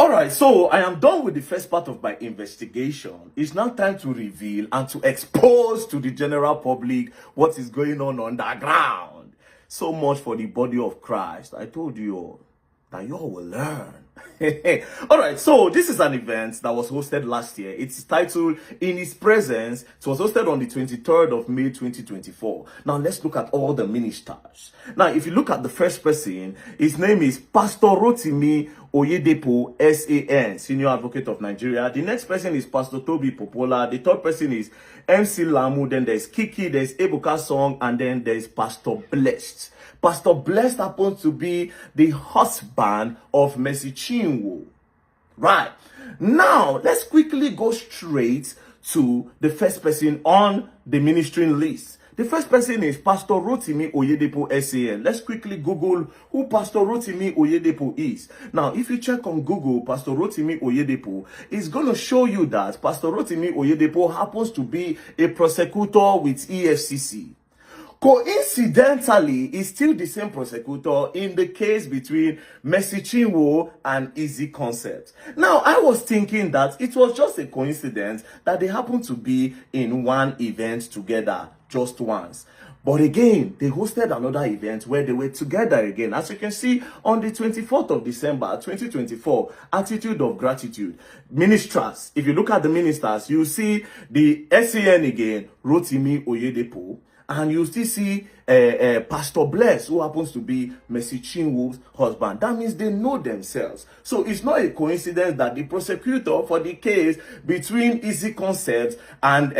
All right, so I am done with the first part of my investigation. It's now time to reveal and to expose to the general public what is going on underground. So much for the body of Christ. I told you all that you all will learn. All right, so this is an event that was hosted last year. It's titled In His Presence. It was hosted on the 23rd of May 2024. Now let's look at all the ministers. Now if you look at the first person, his name is Pastor Rotimi Oyedepo SAN, Senior Advocate of Nigeria. The next person is Pastor Toby Popola. The third person is MC Lamu. Then there's Kiki, there's Ebuka Song, and then there's Pastor Blessed. Pastor Blessed happens to be the husband of Mercy Chinwo. Right. Now, let's quickly go straight to the first person on the ministering list. The first person is Pastor Rotimi Oyedepo SAN. Let's quickly Google who Pastor Rotimi Oyedepo is. Now, if you check on Google, Pastor Rotimi Oyedepo is going to show you that Pastor Rotimi Oyedepo happens to be a prosecutor with EFCC. Coincidentally, is still the same prosecutor in the case between Mercy Chinwo and Easy Concept. Now, I was thinking that it was just a coincidence that they happened to be in one event together just once. But again, they hosted another event where they were together again. As you can see, on the 24th of December, 2024, Attitude of Gratitude. Ministers, if you look at the ministers, you see the SAN again, Rotimi Oyedepo. And you still see Pastor Bless, who happens to be Mercy Chinwo's husband. That means they know themselves. So it's not a coincidence that the prosecutor for the case between Easy Concept and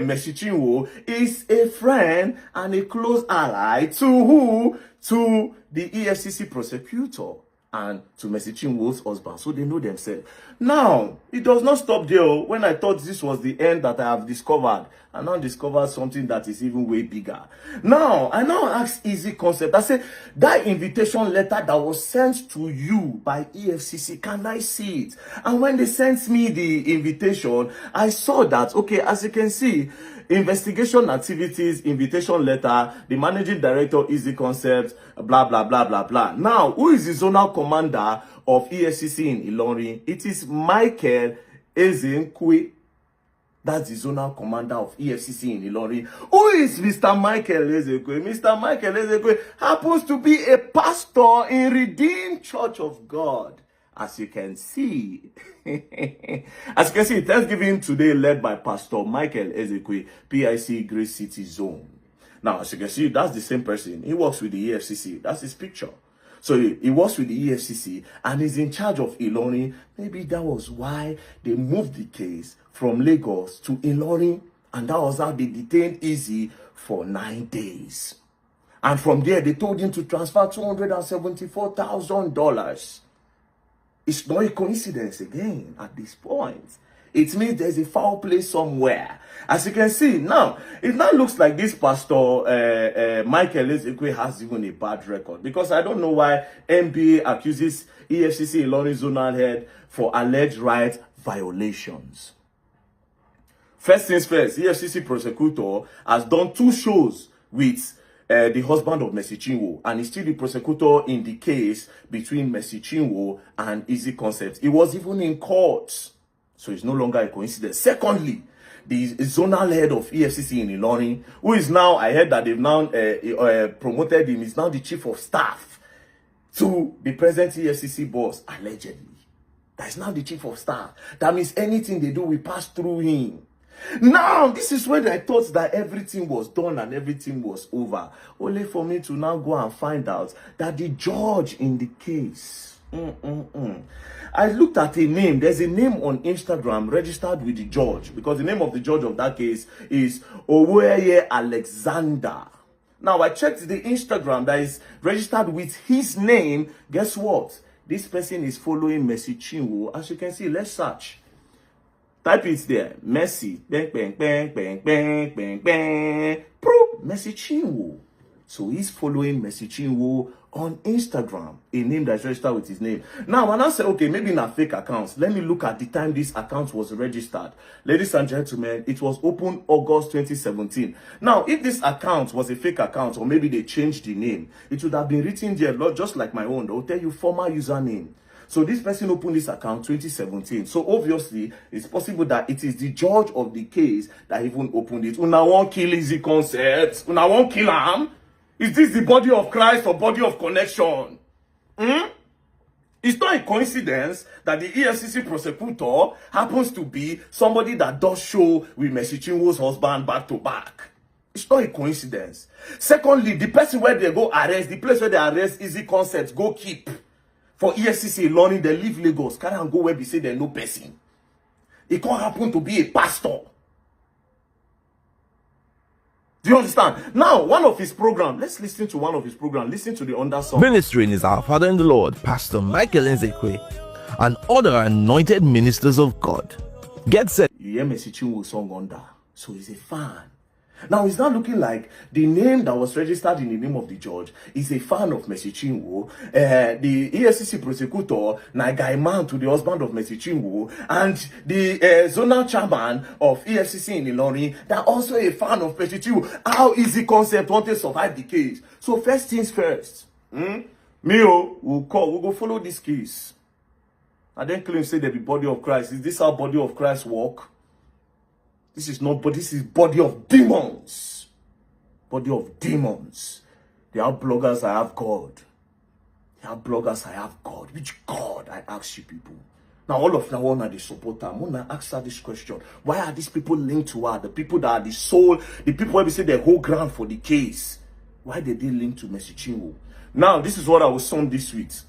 Mercy Chinwo is a friend and a close ally to who? To the EFCC prosecutor and to Mercy Chinwo's husband. So they know themselves. Now, it does not stop there. When I thought this was the end that I have discovered, I now discovered something that is even way bigger. Now, I now ask Easy Concept. I said, that invitation letter that was sent to you by EFCC, can I see it? And when they sent me the invitation, I saw that, okay, as you can see, investigation activities, invitation letter, the managing director, Easy Concept, blah, blah, blah, blah, blah. Now, who is the zonal commander of EFCC in Ilorin? It is Michael Ezenkwe. That's the zonal commander of EFCC in Ilorin. Who is Mr. Michael Ezenkwe? Mr. Michael Ezenkwe happens to be a pastor in Redeemed Church of God. As you can see, Thanksgiving today led by Pastor Michael Ezenkwe, PIC Grace City Zone. Now, as you can see, that's the same person. He works with the EFCC. That's his picture. So he works with the EFCC and is in charge of Ilorin. Maybe that was why they moved the case from Lagos to Ilorin, and that was how they detained Easy for 9 days. And from there, they told him to transfer $274,000. It's not a coincidence again at this point. It means there's a foul play somewhere. As you can see, now, it now looks like this Pastor Michael Ezenkwe has even a bad record. Because I don't know why NBA accuses EFCC Ilorin Zonal Head for alleged right violations. First things first, EFCC prosecutor has done 2 shows with the husband of Mercy Chinwo, and he's still the prosecutor in the case between Mercy Chinwo and Easy Concept. He was even in court, so it's no longer a coincidence. Secondly, the zonal head of EFCC in Ilorin, who is now, I heard that they've now promoted him, is now the chief of staff to the present EFCC boss, allegedly. That is now the chief of staff. That means anything they do will pass through him. Now, this is when I thought that everything was done and everything was over. Only for me to now go and find out that the judge in the case. I looked at a name. There's a name on Instagram registered with the judge, because the name of the judge of that case is Oweye Alexander. Now, I checked the Instagram that is registered with his name. Guess what? This person is following Mercy Chinwo. As you can see, let's search. Type it there. Mercy. Bang, bang, bang, bang, bang, bang, bang. Mercy Chinwo. So he's following Mercy Chinwo on Instagram, a name that's registered with his name. Now, when I say, okay, maybe in a fake account, let me look at the time this account was registered. Ladies and gentlemen, it was opened August 2017. Now, if this account was a fake account, or maybe they changed the name, it would have been written there, just like my own. They'll tell you former username. So this person opened this account 2017. So obviously, it's possible that it is the judge of the case that even opened it. Una won't kill Easy Concepts. Una won't kill him. Is this the body of Christ or body of connection? It's not a coincidence that the EFCC prosecutor happens to be somebody that does show with Mercy Chinwo's husband back to back. It's not a coincidence. Secondly, the person where they go arrest, the place where they arrest Easy Concepts, go keep. For EFCC learning, they leave Lagos, carry and go where they say they're no person. It can't happen to be a pastor. Do you understand? Now, one of his programs, let's listen to one of his programs. Listen to the under song. Ministering is our Father in the Lord, Pastor Michael Nzekwe, and other anointed ministers of God. Get set. You hear Mercy Chinwo song under, so he's a fan. Now, it's not looking like the name that was registered in the name of the judge is a fan of Mercy Chinwo. The EFCC prosecutor, Nagai Man, to the husband of Mercy Chinwo, and the zonal chairman of EFCC in Ilorin, they're also a fan of Mercy Chinwo. How Easy Concept want to survive the case? So first things first, we'll go follow this case. And then claim say there be body of Christ. Is this how body of Christ work? This is not, but this is body of demons. Body of demons. They are bloggers, I have God. They are bloggers, I have God. Which God, I ask you people? Now, all of now, one are the supporter. I'm going to ask her this question. Why are these people linked to her? The people that are the soul, the people where we say they hold ground for the case. Why did they link to Mercy Chinwo? Now, this is what I will sum this with.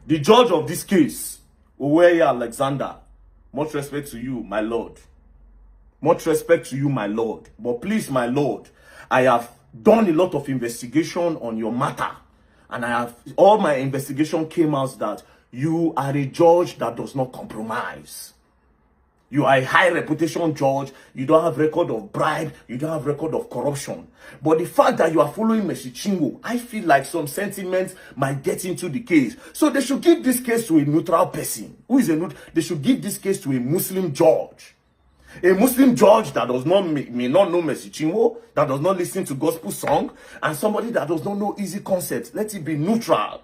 The judge of this case, Oweye Alexander, much respect to you, my Lord. Much respect to you, my Lord. But please, my Lord, I have done a lot of investigation on your matter. And all my investigation came out that you are a judge that does not compromise. You are a high reputation judge. You don't have record of bribe. You don't have record of corruption. But the fact that you are following Mercy Chinwo, I feel like some sentiments might get into the case. So they should give this case to a neutral person. Who is a neutral? They should give this case to a Muslim judge. A Muslim judge that does not may not know Mercy Chinwo, that does not listen to gospel song, and somebody that does not know Easy Concepts. Let it be neutral.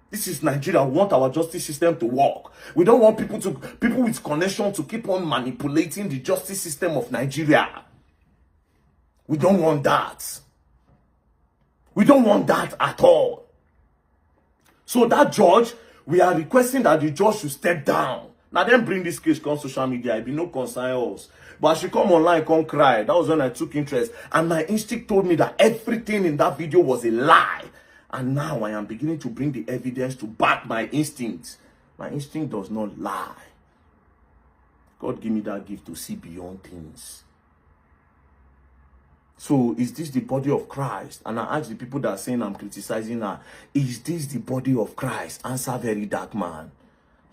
This is Nigeria. We want our justice system to work. We don't want people with connection to keep on manipulating the justice system of Nigeria. We don't want that. We don't want that at all. So that judge, we are requesting that the judge should step down. Now then bring this case on social media. It be no concern us. But she come online, come cry. That was when I took interest. And my instinct told me that everything in that video was a lie. And now I am beginning to bring the evidence to back my instinct. My instinct does not lie. God give me that gift to see beyond things. So is this the body of Christ? And I ask the people that are saying I'm criticizing her, is this the body of Christ? Answer very dark man.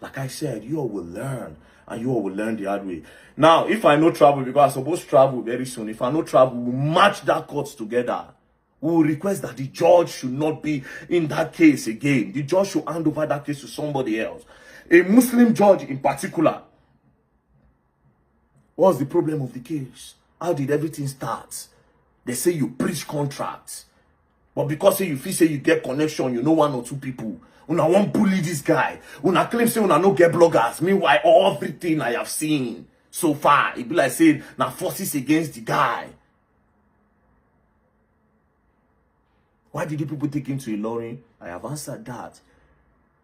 Like I said, you all will learn. And you all will learn the hard way. Now, if I no travel, because I'm supposed to travel very soon. If I no travel, we'll match that court together. We will request that the judge should not be in that case again. The judge should hand over that case to somebody else. A Muslim judge in particular. What's the problem of the case? How did everything start? They say you breach contracts. But because you feel say you get connection, you know one or two people. Una won't bully this guy. Una claim say una no get bloggers. Meanwhile, everything I have seen so far, it be like saying now forces against the guy. Why did you people take him to Ilorin? I have answered that.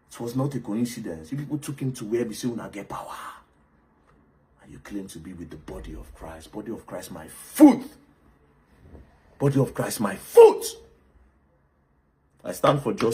It was not a coincidence. You people took him to where we say una get power. And you claim to be with the body of Christ. Body of Christ, my foot. Body of Christ, my foot. I stand for justice.